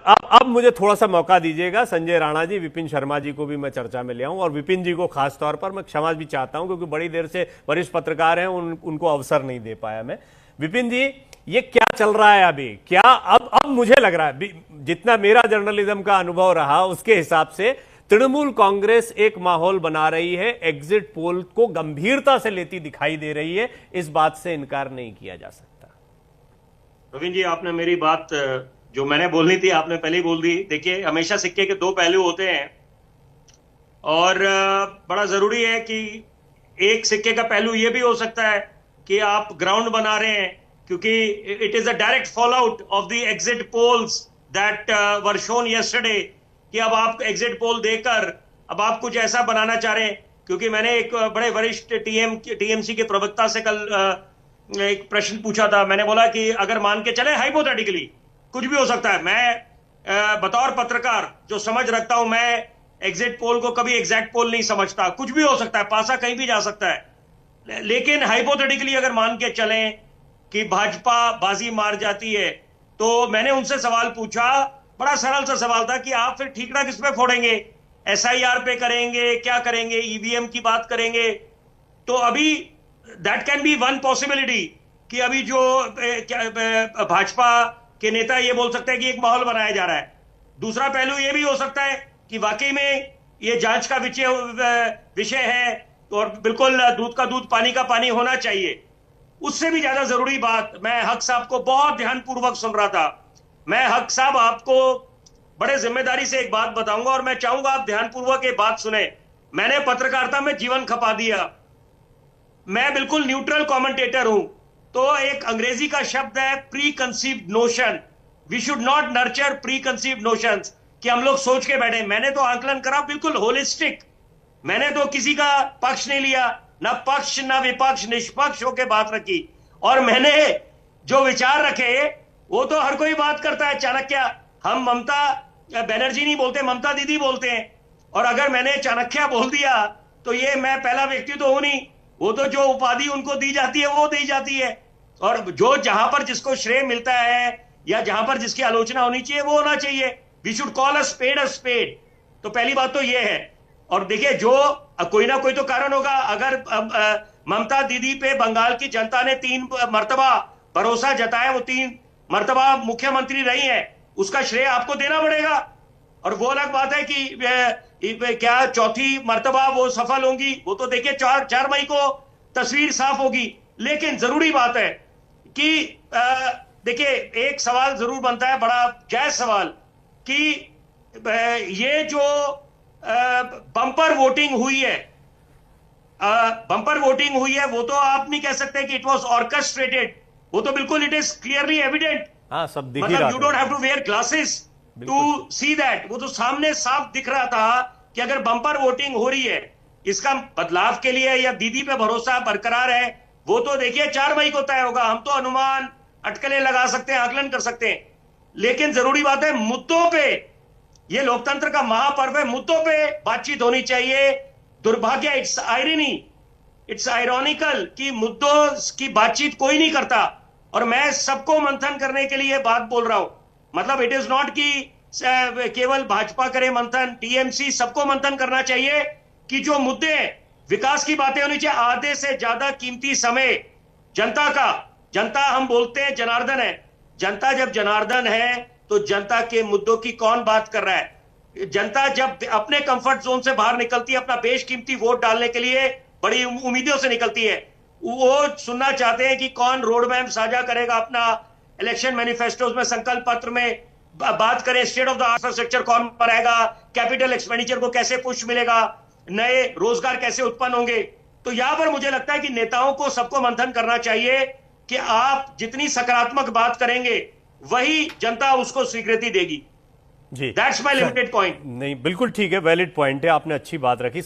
अब मुझे थोड़ा सा मौका दीजिएगा संजय राणा जी, विपिन शर्मा जी को भी मैं चर्चा में ले आऊं, और विपिन जी को खास तौर पर मैं क्षमा भी चाहता हूं क्योंकि बड़ी देर से वरिष्ठ पत्रकार हैं, उनको अवसर नहीं दे पाया मैं। विपिन जी, ये क्या चल रहा है अभी? क्या अब मुझे लग रहा है, जितना मेरा जर्नलिज्म का अनुभव रहा उसके हिसाब से तृणमूल कांग्रेस एक माहौल बना रही है, एग्जिट पोल को गंभीरता से लेती दिखाई दे रही है, इस बात से इनकार नहीं किया जा सकता। रविंद्र जी, आपने मेरी बात जो मैंने बोलनी थी आपने पहले ही बोल दी। देखिए, हमेशा सिक्के के दो पहलू होते हैं और बड़ा जरूरी है कि एक सिक्के का पहलू यह भी हो सकता है कि आप ग्राउंड बना रहे हैं, क्योंकि it is a direct fall out of the exit polls that were shown yesterday, कि अब आप एग्जिट पोल देकर अब आप कुछ ऐसा बनाना चाह रहे हैं। क्योंकि मैंने एक बड़े वरिष्ठ टीएमसी के प्रवक्ता से कल एक प्रश्न पूछा था। मैंने बोला कि अगर मान के चले हाइपोथेटिकली, कुछ भी हो सकता है, मैं बतौर पत्रकार जो समझ रखता हूं, मैं एग्जिट पोल को कभी एग्जैक्ट पोल नहीं समझता, कुछ भी हो सकता है, पासा कहीं भी जा सकता है। लेकिन हाइपोथेटिकली अगर मान के चलें कि भाजपा बाजी मार जाती है, तो मैंने उनसे सवाल पूछा, बड़ा सरल सा सवाल था कि आप फिर ठीकरा किस पे फोड़ेंगे? एसआईआर पे करेंगे, क्या करेंगे, ईवीएम की बात करेंगे? तो अभी that can be one possibility कि अभी जो भाजपा के नेता ये बोल सकते हैं कि एक माहौल बनाया जा रहा है। दूसरा पहलू ये भी हो सकता है कि वाकई में ये जांच का विषय है, तो और बिल्कुल दूध का दूध पानी का पानी होना चाहिए। उससे भी ज्यादा जरूरी बात, मैं हक साहब को बहुत ध्यानपूर्वक सुन रहा था। मैं हक साहब आपको बड़े जिम्मेदारी से एक बात बताऊंगा और मैं चाहूंगा आप ध्यानपूर्वक ये बात सुने। मैंने पत्रकारिता में जीवन खपा दिया, मैं बिल्कुल न्यूट्रल कमेंटेटर हूं। तो एक अंग्रेजी का शब्द है preconceived notion. We should not nurture preconceived notions, कि हम लोग सोच के बैठे। मैंने तो आकलन करा बिल्कुल होलिस्टिक, मैंने तो किसी का पक्ष नहीं लिया, ना पक्ष ना विपक्ष, निष्पक्ष होकर बात रखी। और मैंने जो विचार रखे वो तो हर कोई बात करता है। चाणक्य, हम ममता बनर्जी नहीं बोलते, ममता दीदी बोलते हैं। और अगर मैंने चाणक्य बोल दिया तो ये मैं पहला व्यक्ति तो हूं नहीं, वो तो जो उपाधि उनको दी जाती है वो दी जाती है। और जो जहां पर जिसको श्रेय मिलता है या जहां पर जिसकी आलोचना होनी चाहिए वो होना चाहिए। We should call a spade. तो पहली बात तो ये है। और देखिए, जो कोई ना कोई तो कारण होगा। अगर ममता दीदी पे बंगाल की जनता ने 3 मर्तबा भरोसा जताया, वो 3 मर्तबा मुख्यमंत्री रही है, उसका श्रेय आपको देना पड़ेगा। और वो अलग बात है कि क्या चौथी मर्तबा वो सफल होंगी, वो तो देखिए 4 मई को तस्वीर साफ होगी। लेकिन जरूरी बात है कि देखिए, एक सवाल जरूर बनता है, बड़ा जायज सवाल, कि ये जो बम्पर वोटिंग हुई है, वो तो आप नहीं कह सकते कि इट वाज ऑर्केस्ट्रेटेड। वो तो बिल्कुल इट इज क्लियरली एविडेंट। हाँ, सब दिख ही रहा मतलब you don't have to wear glasses to see that. वो तो सामने साफ दिख रहा था कि अगर बम्पर वोटिंग हो रही है, इसका बदलाव के लिए या दीदी पे भरोसा बरकरार है, वो तो देखिए 4 मई को तय होगा। हम तो अनुमान अटकलें लगा सकते हैं, आकलन कर सकते हैं, लेकिन जरूरी बात है मुद्दों पे, ये लोकतंत्र का महापर्व है, मुद्दों पे बातचीत होनी चाहिए। दुर्भाग्य, इट्स आयरनी, इट्स आयरॉनिकल कि मुद्दों की बातचीत कोई नहीं करता। और मैं सबको मंथन करने के लिए बात बोल रहा हूं। मतलब इट इज नॉट कि केवल भाजपा करे मंथन, टीएमसी, सबको मंथन करना चाहिए कि जो मुद्दे विकास की बातें होनी चाहिए। आधे से ज्यादा कीमती समय जनता का, जनता हम बोलते हैं जनार्दन है, जनता जब जनार्दन है तो जनता के मुद्दों की कौन बात कर रहा है? जनता जब अपने कंफर्ट जोन से बाहर निकलती है, अपना बेशकीमती वोट डालने के लिए बड़ी उम्मीदों से निकलती है। वो सुनना चाहते हैं कि कौन रोड मैप साझा करेगा, अपना इलेक्शन मैनिफेस्टोज में, संकल्प पत्र में बात करें, स्टेट ऑफ द इंफ्रास्ट्रक्चर कौन बनाएगा, कैपिटल एक्सपेंडिचर को कैसे पुश मिलेगा, नए रोजगार कैसे उत्पन्न होंगे। तो यहां पर मुझे लगता है कि नेताओं को, सबको मंथन करना चाहिए कि आप जितनी सकारात्मक बात करेंगे वही जनता उसको स्वीकृति देगी। जी, दैट्स माय लिमिटेड पॉइंट। नहीं, बिल्कुल ठीक है, वैलिड पॉइंट है, आपने अच्छी बात रखी।